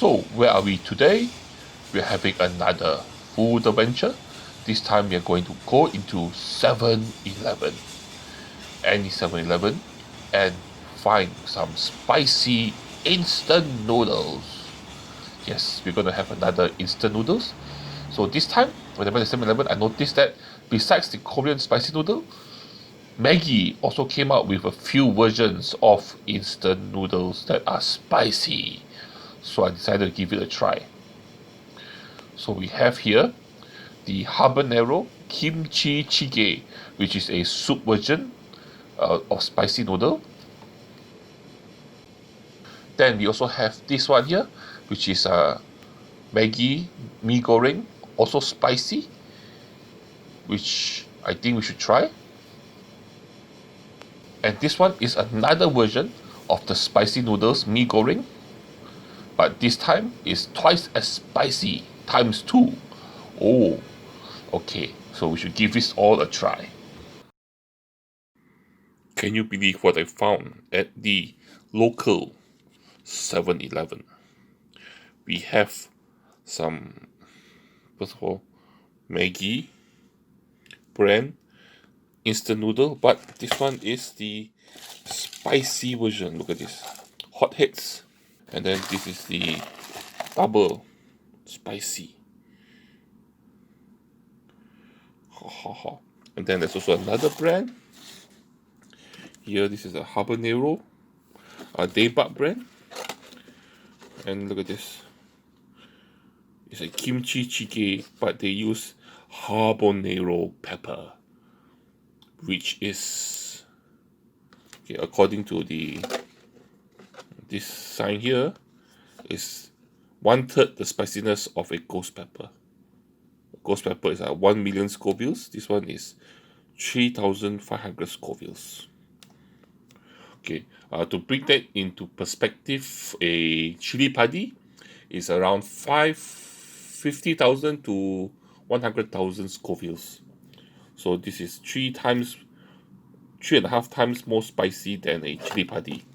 So where are we today? We're having another food adventure. This time we are going to go into 7-Eleven, any 7-Eleven, and find some spicy instant noodles. Yes, we're going to have another instant noodles. So this time, when I went to 7-Eleven, I noticed that besides the Korean spicy noodle, Maggi also came out with a few versions of instant noodles that are spicy. So I decided to give it a try. So we have here the habanero kimchi jjigae, which is a soup version of spicy noodle. Then we also have this one here, which is Maggi mee goreng, also spicy, which I think we should try. And this one is another version of the spicy noodles mee goreng, but this time is twice as spicy, times 2. Oh, okay, so we should give this all a try. Can you believe what I found at the local 7-Eleven? We have some, first of all, Maggi brand instant noodle, but this one is the spicy version. Look at this, hot hits. And then this is the double spicy. And then there's also another brand here. This is a habanero, a Daebak brand. And look at this, it's a kimchi jjigae, but they use habanero pepper, which is, okay, according to this sign here, is 1/3 the spiciness of a ghost pepper. Ghost pepper is 1 million Scovilles. This one is 3,500 Scovilles. Okay, to bring that into perspective, a chili padi is around 50,000 to 100,000 Scovilles. So this is 3.5 times more spicy than a chili padi.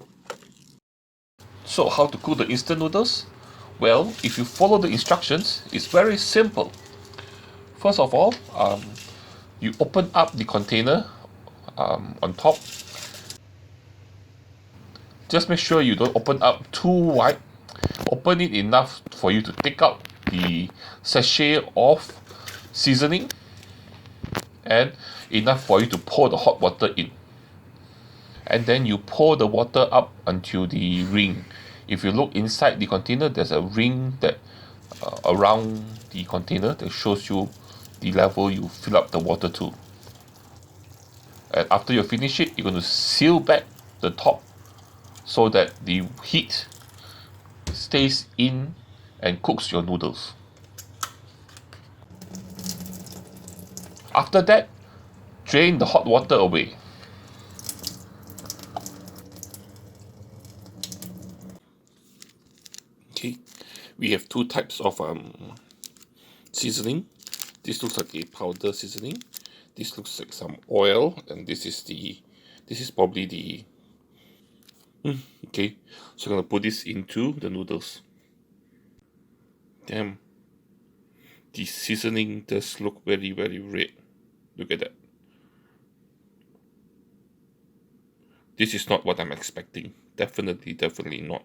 So how to cook the instant noodles? Well, if you follow the instructions, it's very simple. First of all, you open up the container on top. Just make sure you don't open up too wide. Open it enough for you to take out the sachet of seasoning, and enough for you to pour the hot water in. And then you pour the water up until the ring. If you look inside the container, there's a ring that around the container that shows you the level you fill up the water to. And after you finish it, you're going to seal back the top so that the heat stays in and cooks your noodles. After that, drain the hot water away. Okay, we have two types of seasoning. This looks like a powder seasoning. This looks like some oil, and this is probably the okay. So I'm gonna put this into the noodles. Damn, the seasoning does look very, very red. Look at that. This is not what I'm expecting. Definitely not.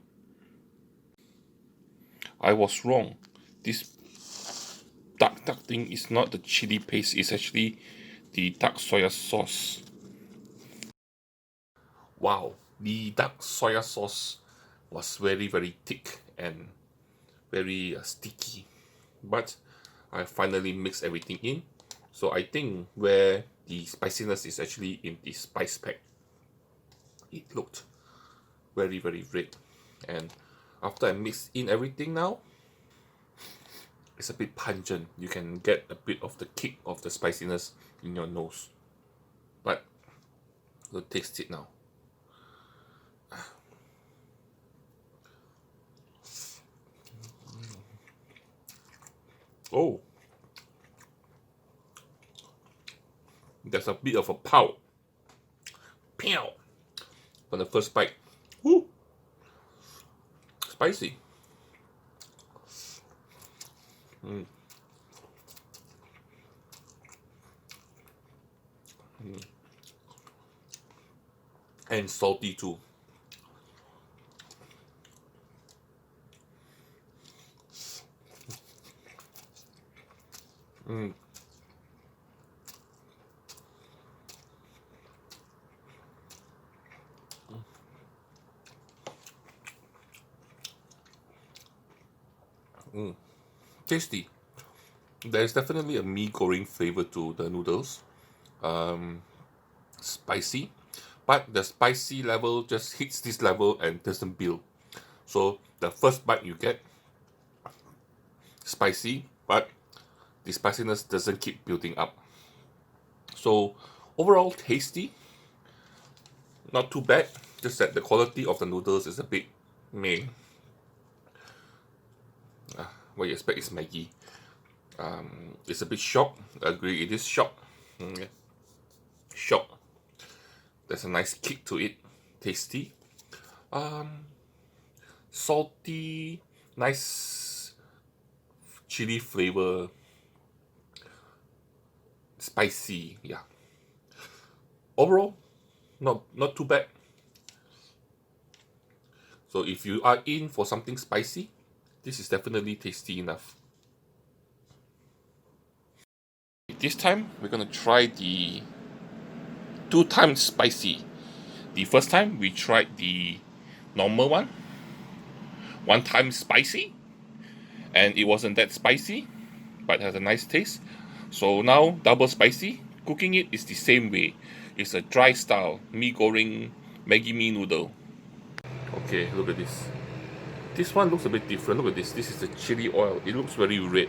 I was wrong. This dark thing is not the chili paste. It's actually the dark soya sauce. Wow, the dark soya sauce was very, very thick and very sticky. But I finally mixed everything in. So I think where the spiciness is actually in the spice pack. It looked very, very red. And after I mix in everything now, it's a bit pungent. You can get a bit of the kick of the spiciness in your nose. But we'll taste it now. Oh, there's a bit of a pow. Pow! On the first bite. Woo! Spicy. Mm. Mm. And salty too. Mm. Mm. Tasty. There's definitely a mee goreng flavor to the noodles. Spicy, but the spicy level just hits this level and doesn't build. So the first bite you get spicy, but the spiciness doesn't keep building up. So overall tasty, not too bad. Just that the quality of the noodles is a bit meh. What you expect is Maggi. It's a bit shock. I agree, it is shock. Yeah. Shock. There's a nice kick to it. Tasty. Salty. Nice chili flavor. Spicy. Yeah. Overall, not too bad. So if you are in for something spicy, this is definitely tasty enough. This time we're gonna try the 2 times spicy. The first time we tried the normal one time spicy, and it wasn't that spicy, but has a nice taste. So now double spicy. Cooking it is the same way. It's a dry style mee goreng Maggi mee noodle. Okay, look at this. This one looks a bit different. Look at this. This is the chili oil. It looks very red.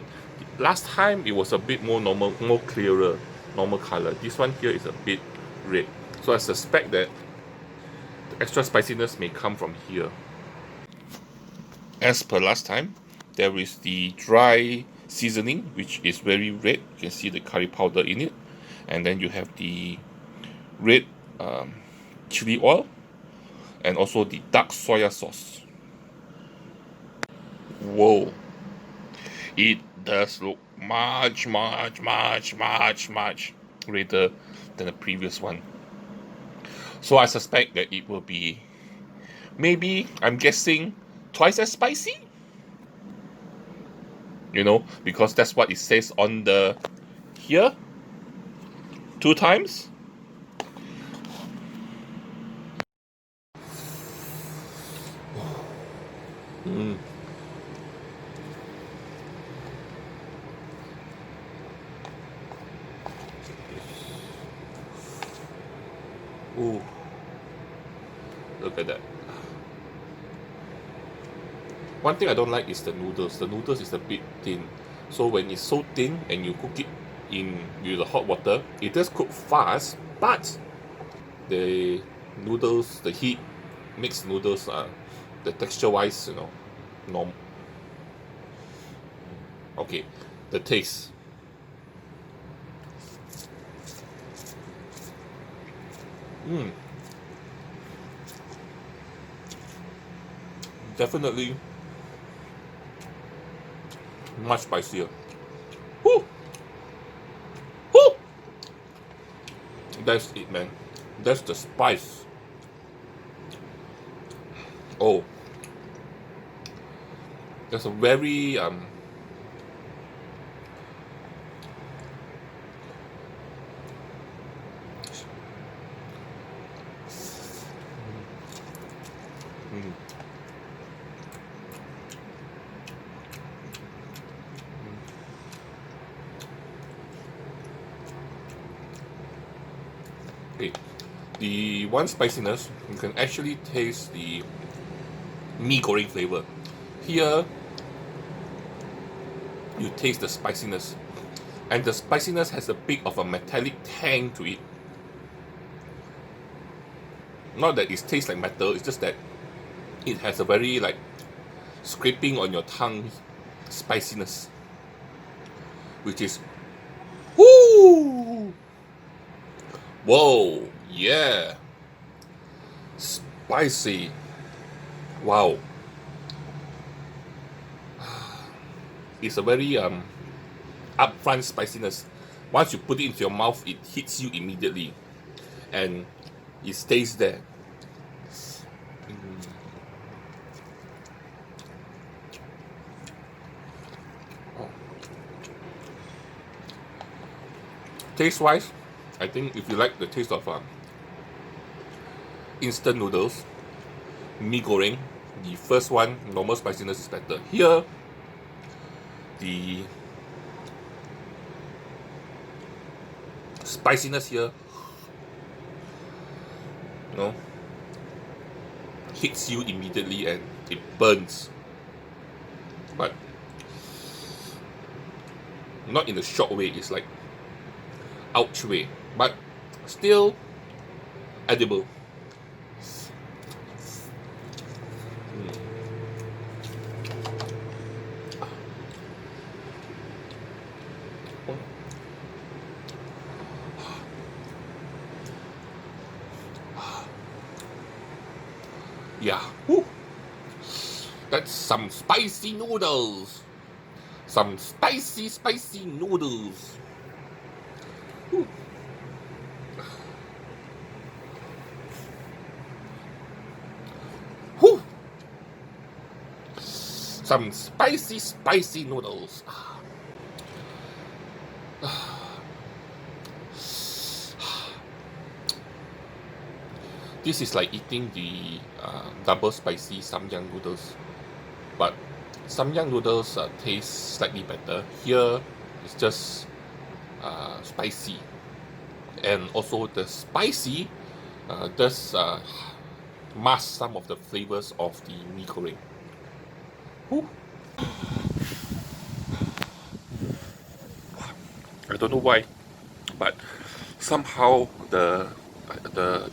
Last time it was a bit more normal, more clearer, normal color. This one here is a bit red. So I suspect that the extra spiciness may come from here. As per last time, there is the dry seasoning, which is very red. You can see the curry powder in it. And then you have the red chili oil and also the dark soya sauce. Whoa. It does look much redder than the previous one. So I suspect that it will be, maybe, I'm guessing, twice as spicy? You know, because that's what it says on the here. 2 times. Mm. Ooh. Look at that. One thing I don't like is the noodles. The noodles is a bit thin. So when it's so thin and you cook it in with the hot water, it does cook fast, but the noodles, the heat makes noodles the texture wise, you know, norm. Okay, the taste. Mm. Definitely much spicier. Woo! Woo! That's it, man. That's the spice. Oh, there's a very okay. The one spiciness, you can actually taste the mee goreng flavor. Here, you taste the spiciness, and the spiciness has a bit of a metallic tang to it. Not that it tastes like metal, it's just that it has a very like scraping on your tongue spiciness, which is whoo, whoa, yeah, spicy, wow. it's a very upfront spiciness. Once you put it into your mouth, it hits you immediately, and it stays there. Taste-wise, I think if you like the taste of instant noodles, mee goreng, the first one, normal spiciness is better. Here, the spiciness here, you know, hits you immediately and it burns. But not in a shock way, it's like ouch way, but still edible. Yeah, woo. That's some spicy noodles. Some spicy noodles. Woo. Woo. Some spicy noodles. This is like eating the double spicy samyang noodles, but samyang noodles taste slightly better. Here, it's just spicy, and also the spicy does mask some of the flavors of the mee goreng. I don't know why, but somehow the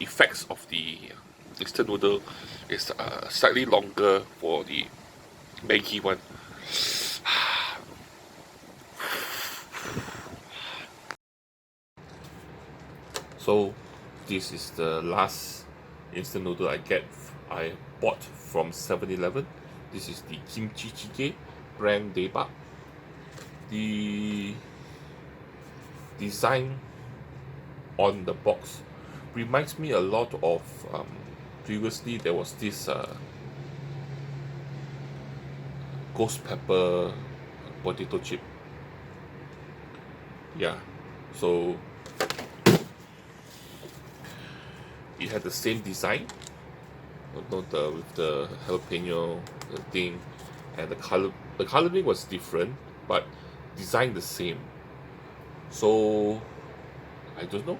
effects of the instant noodle is slightly longer for the Maggi one. So this is the last instant noodle I bought from 7-Eleven. This is the Kimchi Jjigae brand Daebak. The design on the box reminds me a lot of previously there was this ghost pepper potato chip. Yeah, so it had the same design, with the jalapeno thing, and the coloring was different, but design the same. So I don't know.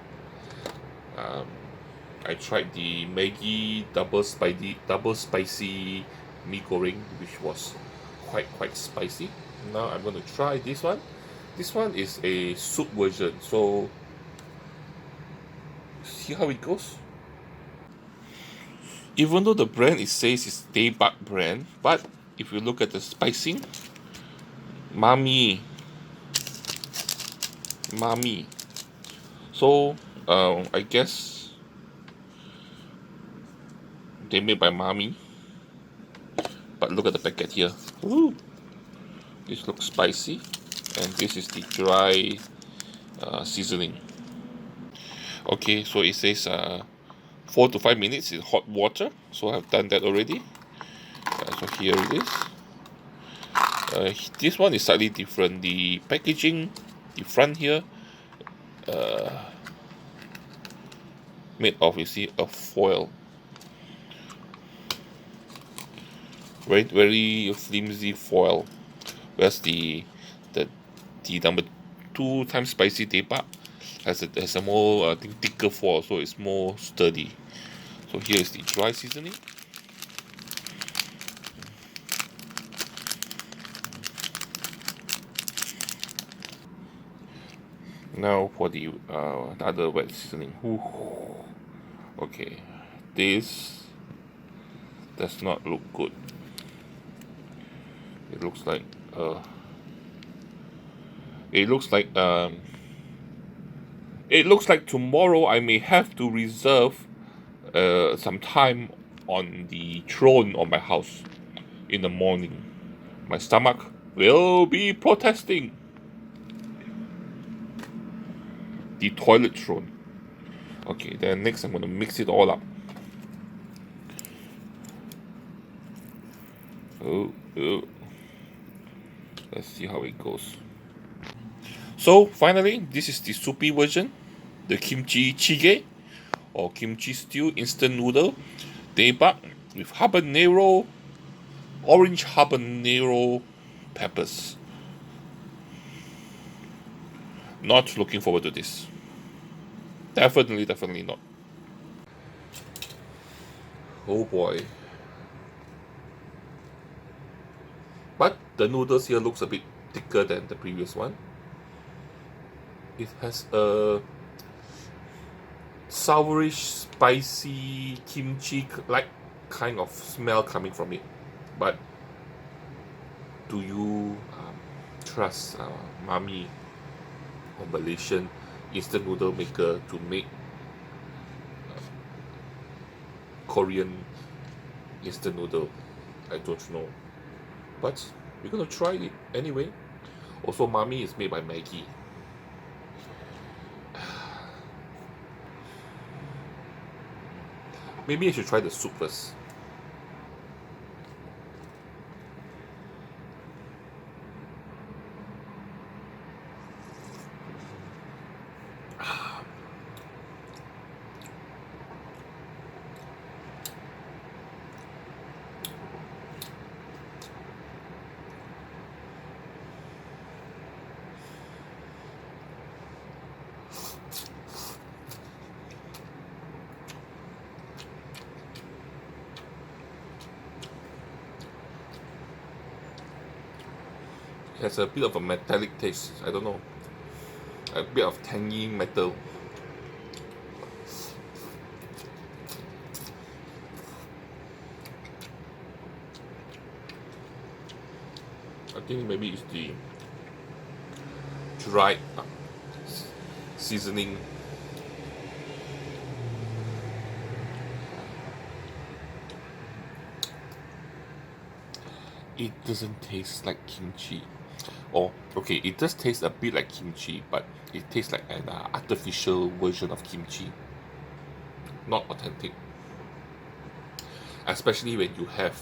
I tried the Maggi double spicy mee goreng, which was quite spicy. Now I'm going to try this one. This one is a soup version, so see how it goes. Even though the brand it says it's Daebak brand, but if you look at the spicing, Mami. So I guess they made by Mami. But look at the packet here. Ooh, this looks spicy, and this is the dry seasoning. Okay, so it says 4 to 5 minutes in hot water. So I've done that already. So here it is. This one is slightly different. The packaging, the front here, made of, you see, a foil. Very flimsy foil. Whereas the number 2 times spicy Daebak has a more thicker foil, so it's more sturdy. So here is the dry seasoning. Now for the other wet seasoning. Ooh. Okay, this does not look good. It looks like tomorrow I may have to reserve some time on the throne of my house in the morning. My stomach will be protesting. The toilet throne. Okay, then next I'm going to mix it all up. Oh. Let's see how it goes. So finally, this is the soupy version, the kimchi jjigae or kimchi stew instant noodle, debak with orange habanero peppers. Not looking forward to this. Definitely not. Oh boy. But the noodles here looks a bit thicker than the previous one. It has a sourish, spicy kimchi-like kind of smell coming from it. But do you trust Mami or Malaysian instant noodle maker to make Korean instant noodle? I don't know, but we're gonna try it anyway. Also, Mami is made by Maggi. Maybe I should try the soup first. It has a bit of a metallic taste. I don't know. A bit of tangy metal. I think maybe it's the dried seasoning. It doesn't taste like kimchi. Or, okay, it does taste a bit like kimchi, but it tastes like an artificial version of kimchi. Not authentic. Especially when you have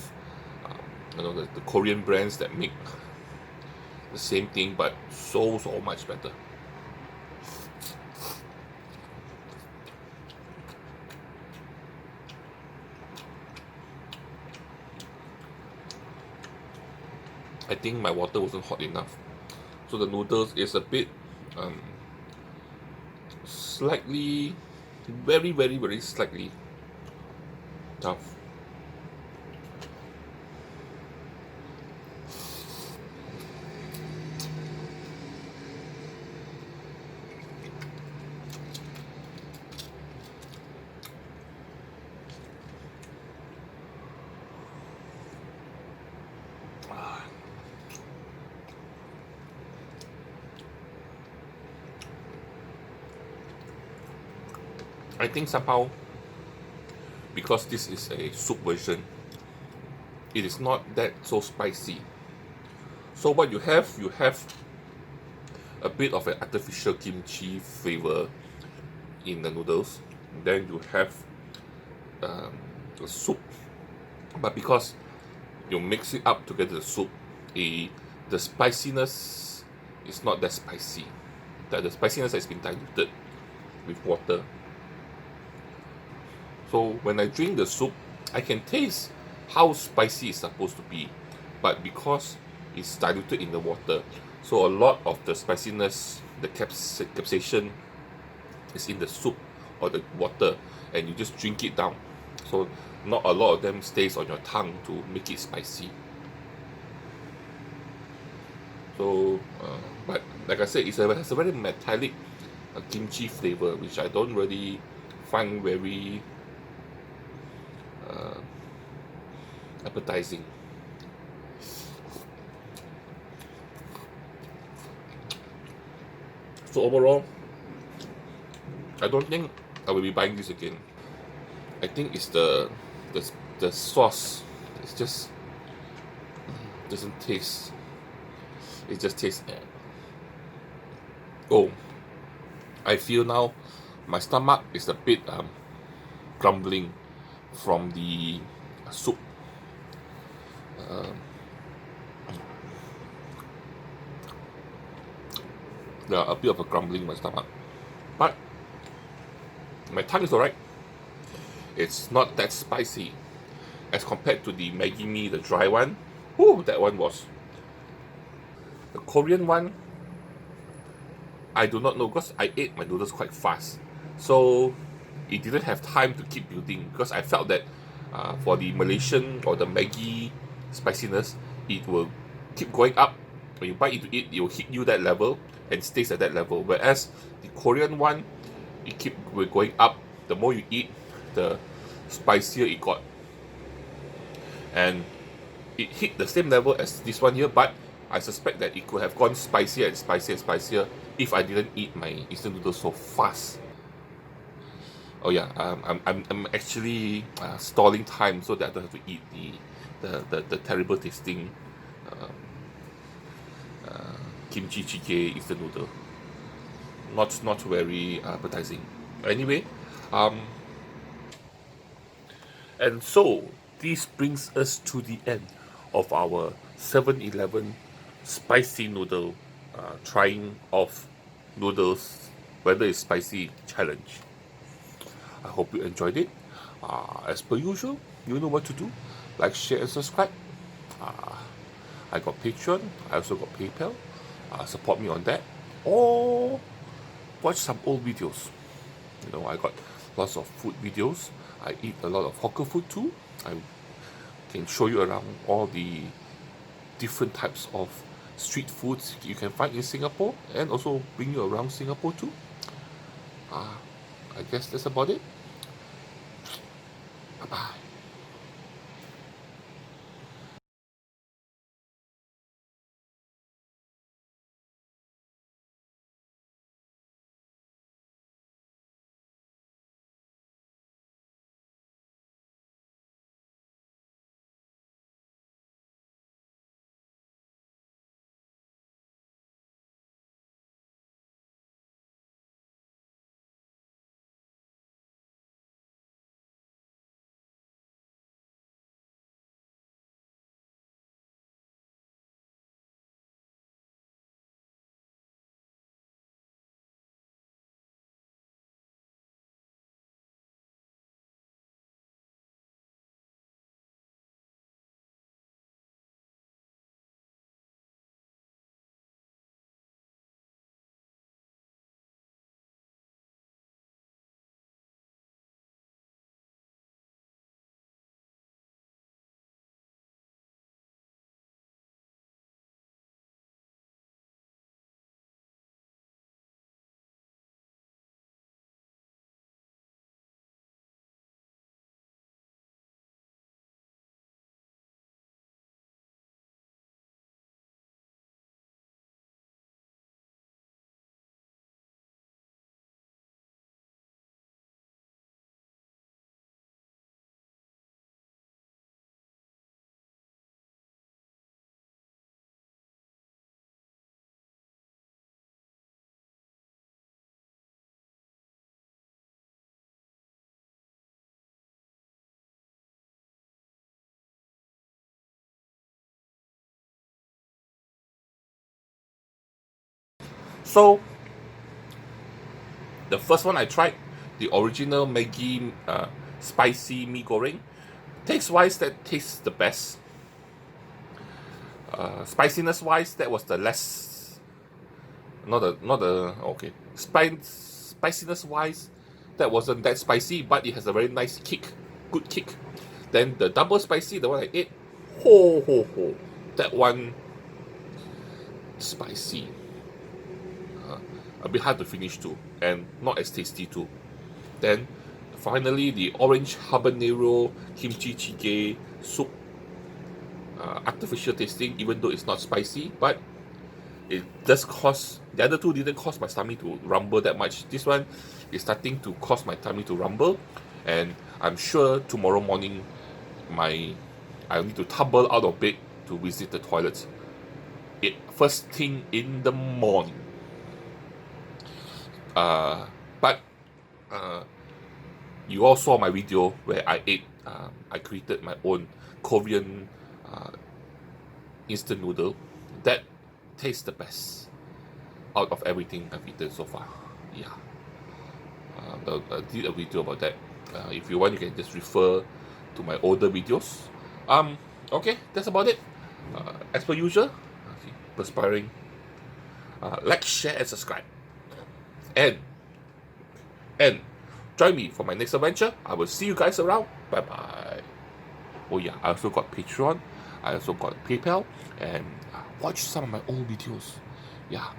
the Korean brands that make the same thing but so much better. I think my water wasn't hot enough, so the noodles is a bit slightly, very slightly tough. I think somehow, because this is a soup version, it is not that so spicy. So what you have a bit of an artificial kimchi flavor in the noodles. Then you have the soup, but because you mix it up together, the soup, the spiciness is not that spicy. The spiciness has been diluted with water. So when I drink the soup, I can taste how spicy it's supposed to be, but because it's diluted in the water, so a lot of the spiciness, the capsaicin is in the soup or the water, and you just drink it down. So not a lot of them stays on your tongue to make it spicy. So, but like I said, it has a very metallic kimchi flavor, which I don't really find very appetizing. So overall, I don't think I will be buying this again. I think it's the sauce. It's just doesn't taste It just tastes. Oh, I feel now my stomach is a bit grumbling from the soup. There are a bit of a grumbling in my stomach, but my tongue is alright. It's not that spicy as compared to the Maggi mee, the dry one. Whew, that one was. The Korean one, I do not know because I ate my noodles quite fast, so it didn't have time to keep building. Because I felt that for the Malaysian or the Maggi spiciness, it will keep going up. When you bite into it, it will hit you that level and stays at that level. Whereas the Korean one, it keep going up. The more you eat, the spicier it got, and it hit the same level as this one here. But I suspect that it could have gone spicier and spicier and spicier if I didn't eat my instant noodles so fast. Oh yeah, I'm actually stalling time so that I don't have to eat the terrible tasting kimchi jjigae instant noodle. Not very appetizing. Anyway, and so this brings us to the end of our 7-Eleven spicy noodle trying of noodles, whether it's spicy challenge. I hope you enjoyed it. As per usual, you know what to do. Like, share, and subscribe. I got Patreon. I also got PayPal. Support me on that. Or watch some old videos. You know, I got lots of food videos. I eat a lot of hawker food too. I can show you around all the different types of street foods you can find in Singapore, and also bring you around Singapore too. I guess that's about it. Bye bye. So the first one I tried, the original Maggi spicy mee goreng. Taste wise, that tastes the best. Spiciness wise, that was the less. Not the okay. Spiciness wise, that wasn't that spicy, but it has a very nice kick, good kick. Then the double spicy, the one I ate, ho ho ho, that one spicy. A bit hard to finish too, and not as tasty too. Then finally the orange habanero kimchi jjigae soup, artificial tasting, even though it's not spicy, but it does cause. The other two didn't cause my stomach to rumble that much. This one is starting to cause my tummy to rumble, and I'm sure tomorrow morning I'll need to tumble out of bed to visit the toilet. first thing in the morning. But you all saw my video where I ate. I created my own Korean instant noodle that tastes the best out of everything I've eaten so far. Yeah, I did a video about that. If you want, you can just refer to my older videos. Okay, that's about it. As per usual, okay, perspiring. Like, share, and subscribe. And join me for my next adventure. I will see you guys around. Bye bye. Oh yeah, I also got Patreon. I also got PayPal, and watch some of my old videos. Yeah.